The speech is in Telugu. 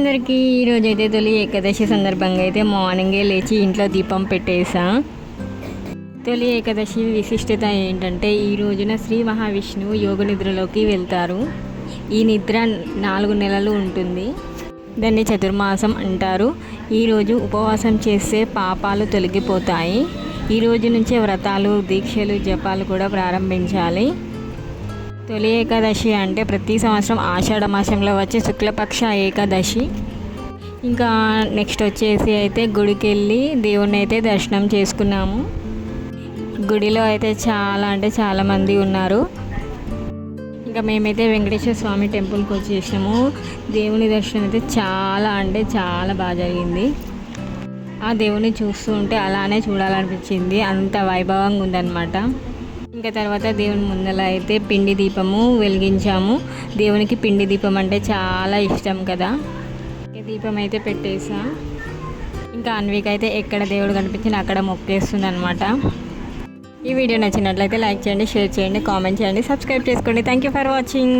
అందరికీ ఈరోజు అయితే తొలి ఏకాదశి సందర్భంగా అయితే మార్నింగే లేచి ఇంట్లో దీపం పెట్టేసా. తొలి ఏకాదశి విశిష్టత ఏంటంటే ఈ రోజున శ్రీ మహావిష్ణువు యోగ నిద్రలోకి వెళ్తారు. ఈ నిద్ర 4 నెలలు ఉంటుంది. దాన్ని చతుర్మాసం అంటారు. ఈరోజు ఉపవాసం చేస్తే పాపాలు తొలగిపోతాయి. ఈ రోజు నుంచే వ్రతాలు, దీక్షలు, జపాలు కూడా ప్రారంభించాలి. తొలి ఏకాదశి అంటే ప్రతి సంవత్సరం ఆషాఢ మాసంలో వచ్చే శుక్లపక్ష ఏకాదశి. ఇంకా నెక్స్ట్ వచ్చేసి అయితే గుడికి వెళ్ళి దేవుణ్ణి అయితే దర్శనం చేసుకున్నాము. గుడిలో అయితే చాలా మంది ఉన్నారు. ఇంకా మేమైతే వెంకటేశ్వర స్వామి టెంపుల్కి వచ్చేసాము. దేవుని దర్శనం అయితే చాలా బాగా జరిగింది. ఆ దేవుని చూస్తూ ఉంటే అలానే చూడాలనిపించింది, అంత వైభవంగా ఉందన్నమాట. ఇంకా తర్వాత దేవుని ముందర అయితే పిండి దీపము వెలిగించాము. దేవునికి పిండి దీపం అంటే చాలా ఇష్టం కదా. దీపం అయితే పెట్టేసా. ఇంకా అన్విక అయితే ఎక్కడ దేవుడు కనిపించినా అక్కడ మొక్కేస్తుంది అనమాట. ఈ వీడియో నచ్చినట్లయితే లైక్ చేయండి, షేర్ చేయండి, కామెంట్ చేయండి, సబ్స్క్రైబ్ చేసుకోండి. Thank you for watching.